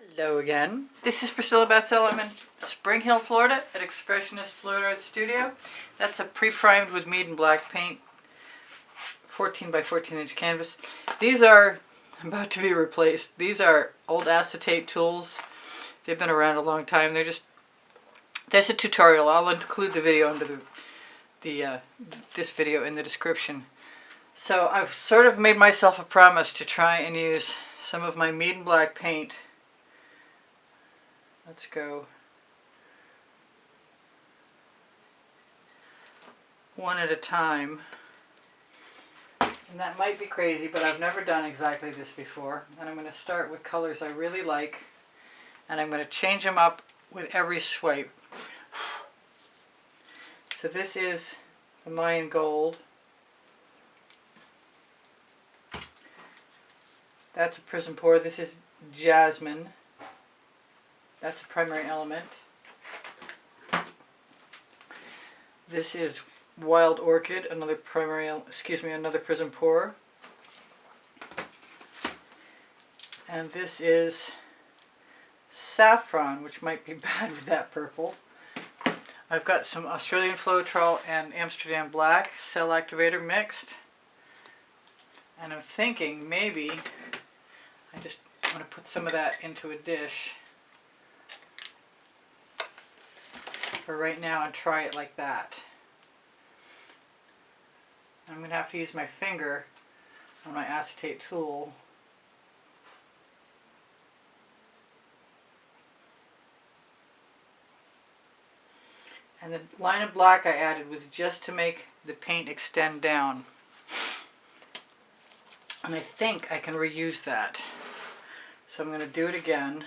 Hello again. This is Priscilla Batzell. I'm in Spring Hill, Florida at Expressionist Colourarte Studio. That's a pre-primed with mead and black paint 14 by 14 inch canvas. These are about to be replaced. These are old acetate tools. They've been around a long time. There's a tutorial. I'll include the video under this video in the description. So I've sort of made myself a promise to try and use some of my mead and black paint. Let's go one at a time. And that might be crazy, but I've never done exactly this before. And I'm going to start with colors I really like, and I'm going to change them up with every swipe. So this is the Mayan Gold. That's a Prizm pour. This is Jasmine. That's a Primary Element. This is Wild Orchid, another another Prizm pour. And this is Saffron, which might be bad with that purple. I've got some Australian Floetrol and Amsterdam Black cell activator mixed. And I'm thinking maybe I'm going to put some of that into a dish for right now and try it like that. I'm going to have to use my finger on my acetate tool. And the line of black I added was just to make the paint extend down. And I think I can reuse that. So I'm going to do it again.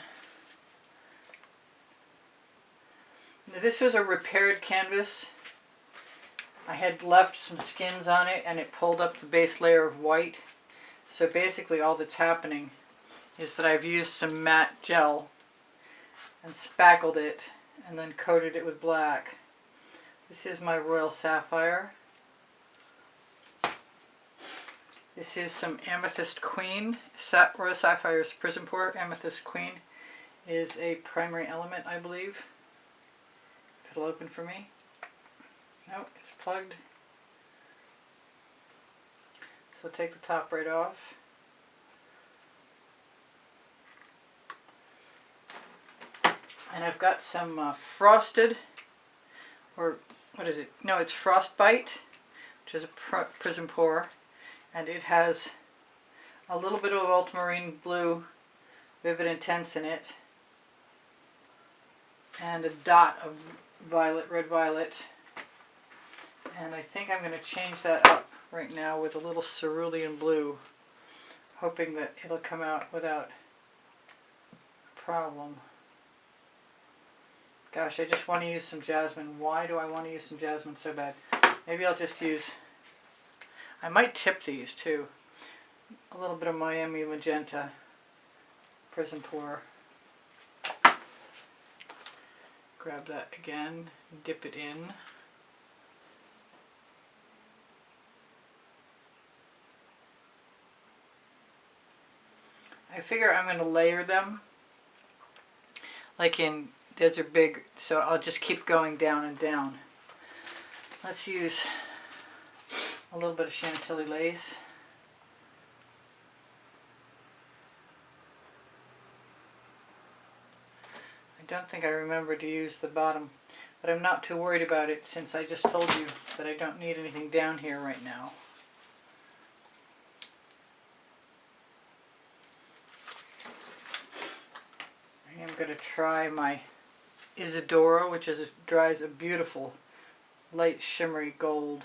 Now, this was a repaired canvas. I had left some skins on it and it pulled up the base layer of white. So basically all that's happening is that I've used some matte gel and spackled it and then coated it with black. This is my Royal Sapphire. This is some Amethyst Queen. Royal Sapphire's Prizm pour. Amethyst Queen is a primary element, I believe. If it'll open for me. Nope, it's plugged. So take the top right off. And I've got some frosted, or what is it? No, it's Frostbite, which is a Prizm pour. And it has a little bit of ultramarine blue, vivid intense in it, and a dot of violet, red violet. And I think I'm going to change that up right now with a little cerulean blue, hoping that it'll come out without problem. Gosh, I just want to use some jasmine. Why do I want to use some jasmine so bad? Maybe I'll just use... I might tip these too. A little bit of Miami Magenta Prizm pour. Grab that again, dip it in. I figure I'm going to layer them. Those are big, so I'll just keep going down and down. Let's use a little bit of Chantilly lace. I don't think I remember to use the bottom, but I'm not too worried about it since I just told you that I don't need anything down here right now. I am going to try my Isadora, which dries a beautiful light shimmery gold.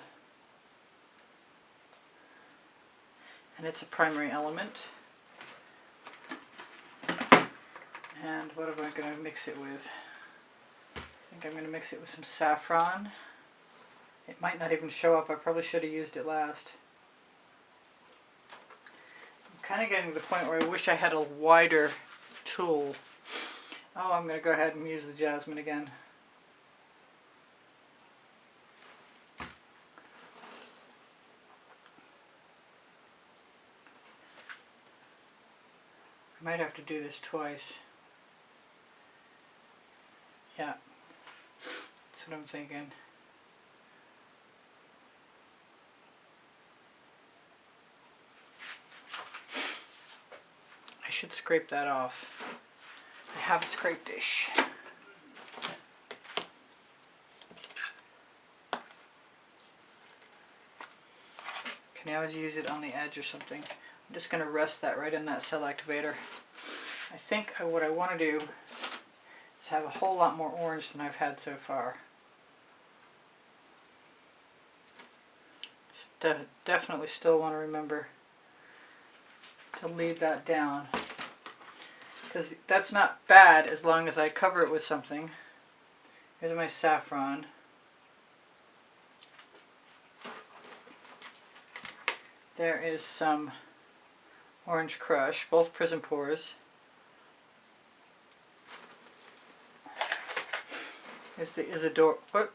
And it's a primary element. And what am I going to mix it with? I think I'm going to mix it with some saffron. It might not even show up. I probably should have used it last. I'm kind of getting to the point where I wish I had a wider tool. Oh, I'm going to go ahead and use the jasmine again. I might have to do this twice. I'm thinking. I should scrape that off. I have a scrape dish. Can I always use it on the edge or something? I'm just going to rest that right in that cell activator. I think what I want to do is have a whole lot more orange than I've had so far. Definitely still want to remember to lead that down, because that's not bad as long as I cover it with something. Here's my saffron. There is some orange crush, both Prizm pours. There's the Isadora. What?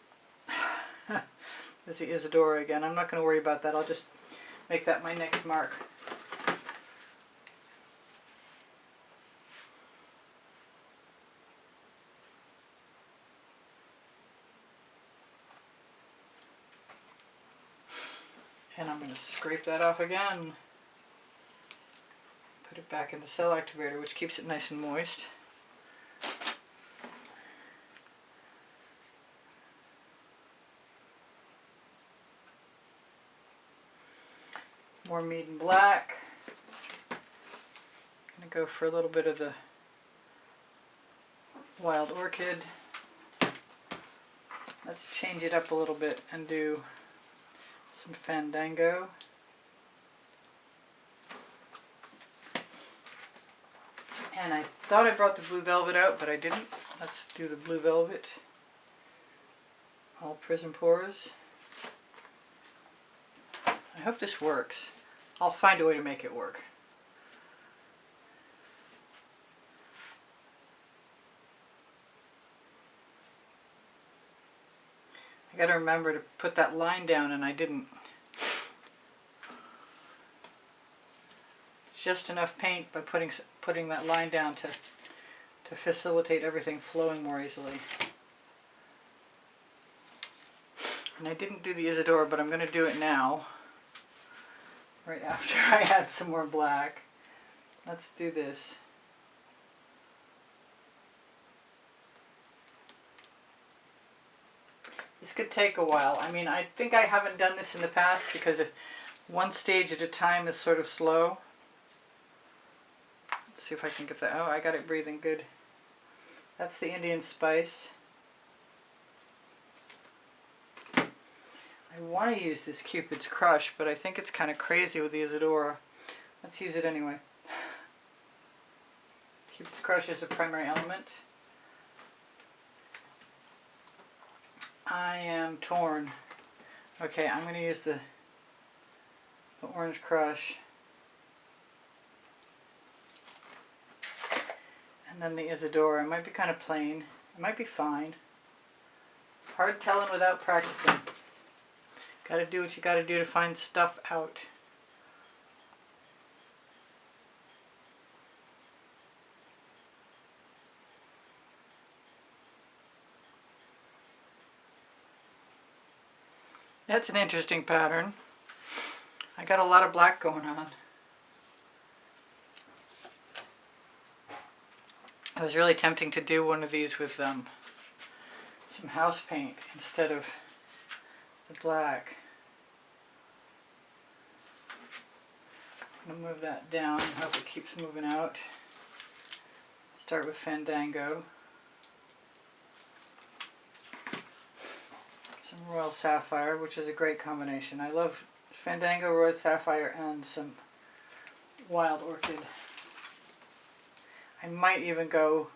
There's the Isadora again. I'm not going to worry about that. I'll just make that my next mark. And I'm going to scrape that off again. Put it back in the cell activator, which keeps it nice and moist. More mead and black. I'm going to go for a little bit of the Wild Orchid. Let's change it up a little bit and do some Fandango. And I thought I brought the blue velvet out, but I didn't. Let's do the blue velvet. All Prizm pours. I hope this works. I'll find a way to make it work. I gotta remember to put that line down, and I didn't. It's just enough paint by putting that line down to facilitate everything flowing more easily. And I didn't do the Isadora, but I'm going to do it now. Right after I add some more black. Let's do this. This could take a while. I mean, I think I haven't done this in the past because one stage at a time is sort of slow. Let's see if I can get that. Oh, I got it breathing good. That's the Indian spice. I want to use this Cupid's Crush, but I think it's kind of crazy with the Isadora. Let's use it anyway. Cupid's Crush is a primary element. I am torn. Okay, I'm going to use the Orange Crush. And then the Isadora. It might be kind of plain. It might be fine. Hard telling without practicing. Gotta do what you gotta do to find stuff out. That's an interesting pattern. I got a lot of black going on. It was really tempting to do one of these with some house paint instead of the black. I'm going to move that down and hope it keeps moving out. Start with Fandango. Some Royal Sapphire, which is a great combination. I love Fandango, Royal Sapphire, and some Wild Orchid. I might even go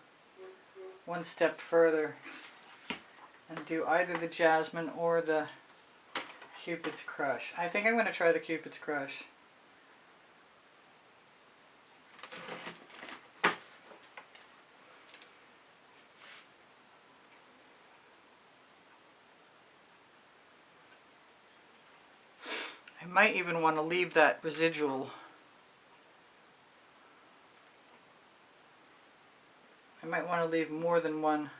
one step further and do either the Jasmine or the Cupid's Crush. I think I'm going to try the Cupid's Crush. I might even want to leave that residual. I might want to leave more than one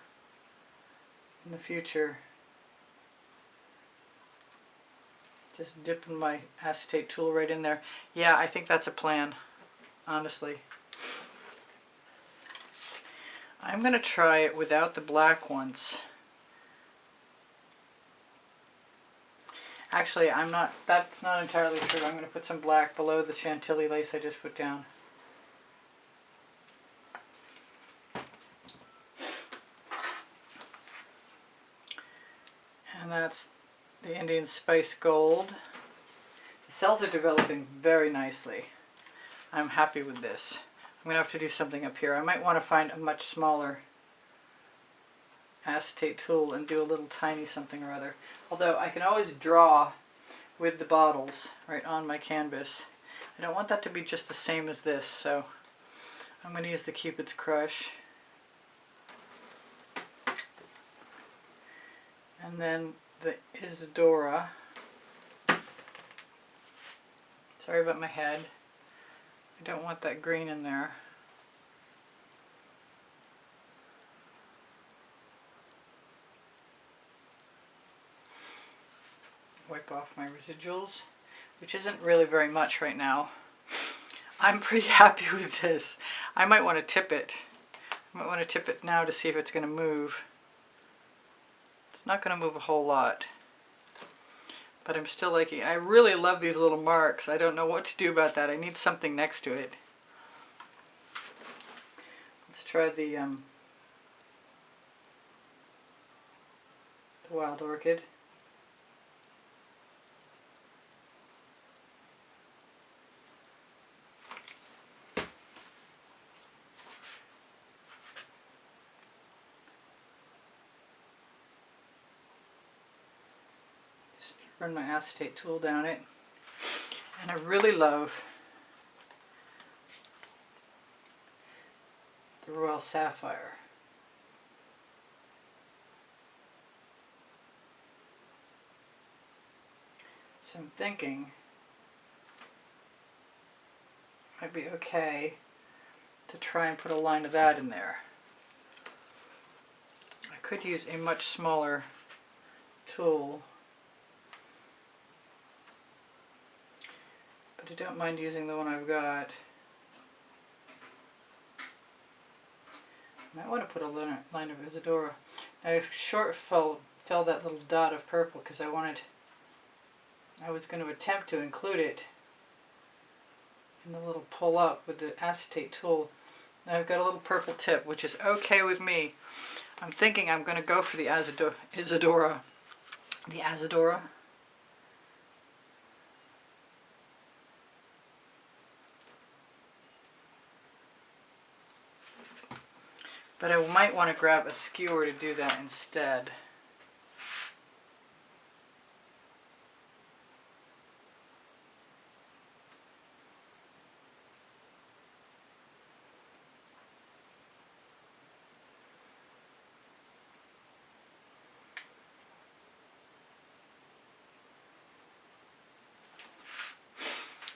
in the future. Just dipping my acetate tool right in there. Yeah, I think that's a plan, honestly. I'm going to try it without the black ones. Actually, that's not entirely true. I'm going to put some black below the Chantilly lace I just put down. And that's the Indian Spice Gold. The cells are developing very nicely. I'm happy with this. I'm going to have to do something up here. I might want to find a much smaller acetate tool and do a little tiny something or other. Although I can always draw with the bottles right on my canvas. I don't want that to be just the same as this, so I'm going to use the Cupid's Crush. And then the Isadora. Sorry about my head. I don't want that green in there. Wipe off my residuals, which isn't really very much right now. I'm pretty happy with this. I might want to tip it. I might want to tip it now to see if it's going to move. It's not going to move a whole lot. But I'm still liking it. I really love these little marks. I don't know what to do about that. I need something next to it. Let's try the Wild Orchid. Run my acetate tool down it, and I really love the Royal Sapphire. So I'm thinking it might be okay to try and put a line of that in there. I could use a much smaller tool, but I don't mind using the one I've got. I might want to put a line of Isadora. Now if short fell that little dot of purple because I was going to attempt to include it in the little pull up with the acetate tool. Now I've got a little purple tip, which is okay with me. I'm thinking I'm going to go for the Isadora. The Isadora. But I might want to grab a skewer to do that instead.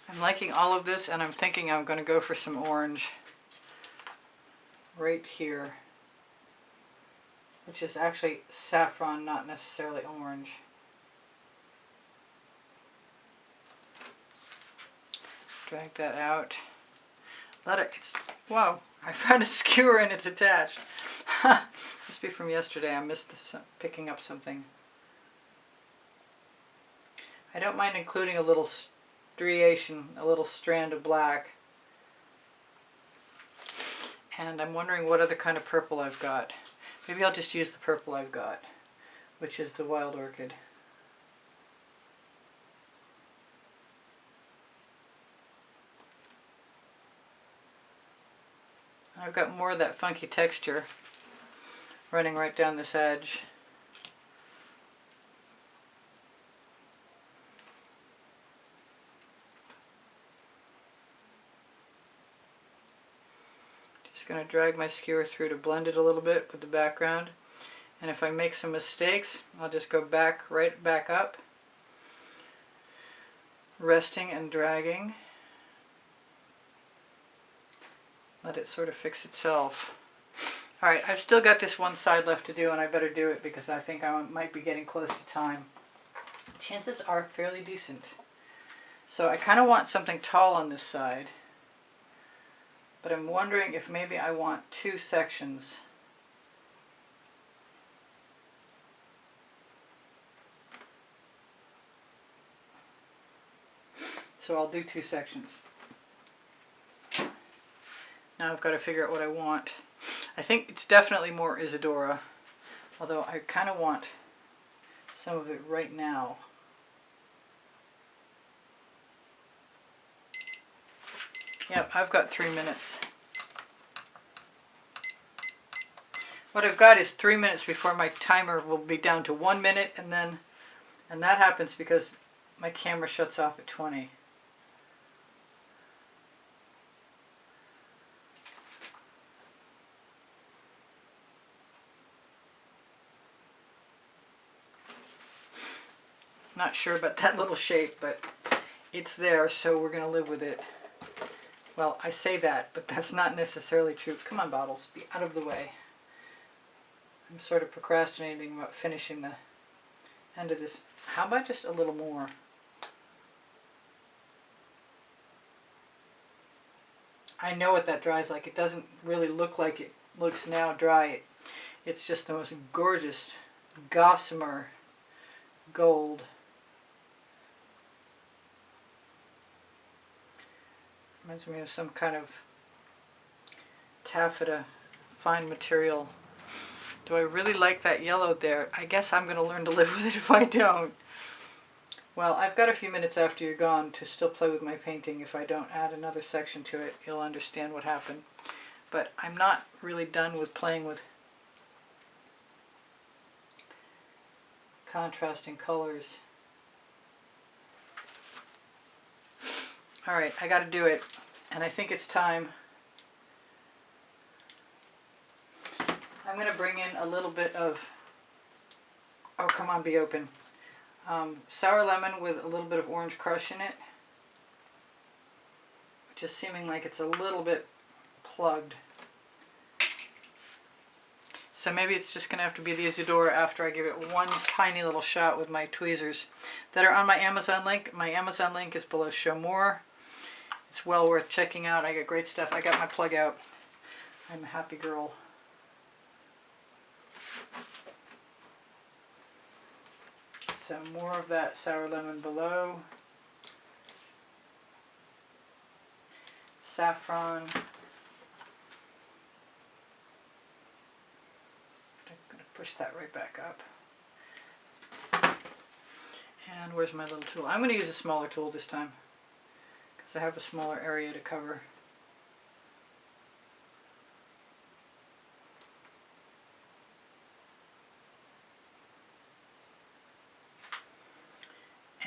I'm liking all of this, and I'm thinking I'm going to go for some orange right here, which is actually saffron, not necessarily orange. Drag that out. Whoa, I found a skewer and it's attached. Must be from yesterday. I missed picking up something. I don't mind including a little striation, a little strand of black. And I'm wondering what other kind of purple I've got. Maybe I'll just use the purple I've got, which is the Wild Orchid. I've got more of that funky texture running right down this edge. Just going to drag my skewer through to blend it a little bit with the background. And if I make some mistakes, I'll just go right back up, resting and dragging. Let it sort of fix itself. Alright, I've still got this one side left to do, and I better do it because I think I might be getting close to time. chances are fairly decent. So I kind of want something tall on this side, but I'm wondering if maybe I want 2 sections. So I'll do 2 sections. Now I've got to figure out what I want. I think it's definitely more Isadora, although I kind of want some of it right now. Yep, I've got 3 minutes. What I've got is 3 minutes before my timer will be down to 1 minute, and that happens because my camera shuts off at 20. Not sure about that little shape, but it's there, so we're going to live with it. Well, I say that, but that's not necessarily true. Come on, bottles, be out of the way. I'm sort of procrastinating about finishing the end of this. How about just a little more? I know what that dries like. It doesn't really look like it looks now dry. It's just the most gorgeous gossamer gold. Reminds me of some kind of taffeta, fine material. Do I really like that yellow there? I guess I'm going to learn to live with it if I don't. Well, I've got a few minutes after you're gone to still play with my painting. If I don't add another section to it, you'll understand what happened. But I'm not really done with playing with contrasting colors. Alright, I got to do it. And I think it's time. I'm going to bring in a little bit of, oh come on, be open. Sour lemon with a little bit of orange crush in it. Which is seeming like it's a little bit plugged. So maybe it's just going to have to be the Isadora after I give it one tiny little shot with my tweezers that are on my Amazon link. My Amazon link is below Show More. It's well worth checking out. I got great stuff. I got my plug out. I'm a happy girl. So more of that sour lemon below. Saffron. I'm going to push that right back up. And where's my little tool? I'm going to use a smaller tool this time, because I have a smaller area to cover.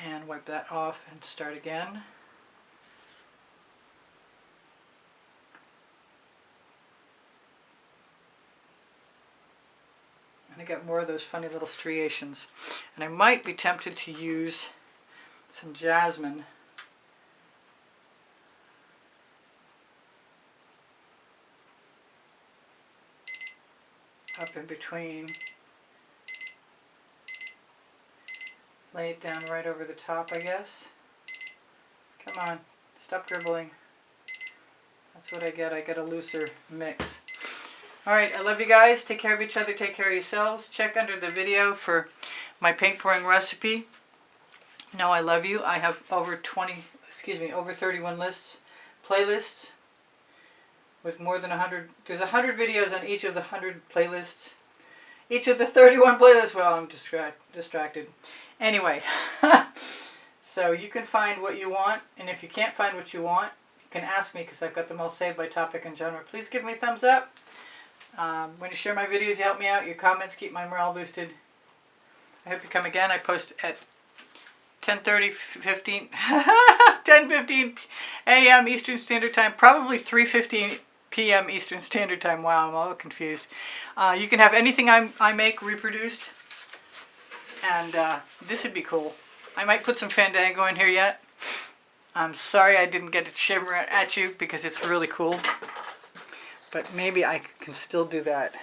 And wipe that off and start again. And I got more of those funny little striations. And I might be tempted to use some jasmine. Up in between. Lay it down right over the top, I guess. Come on, stop dribbling. That's what I get. I get a looser mix. Alright, I love you guys. Take care of each other. Take care of yourselves. Check under the video for my paint pouring recipe. No, I love you. I have over 31 playlists with more than 100. There's 100 videos on each of the 100 playlists. Each of the 31 playlists. Well, I'm distracted. Anyway, so you can find what you want, and if you can't find what you want, you can ask me because I've got them all saved by topic and genre. Please give me a thumbs up. When you share my videos, you help me out. Your comments keep my morale boosted. I hope you come again. I post at 10:15 a.m. Eastern Standard Time, probably 3:15 p.m. Eastern Standard Time. Wow, I'm all confused. You can have anything I make reproduced. And this would be cool. I might put some Fandango in here yet. I'm sorry I didn't get to shimmer it at you because it's really cool. But maybe I can still do that.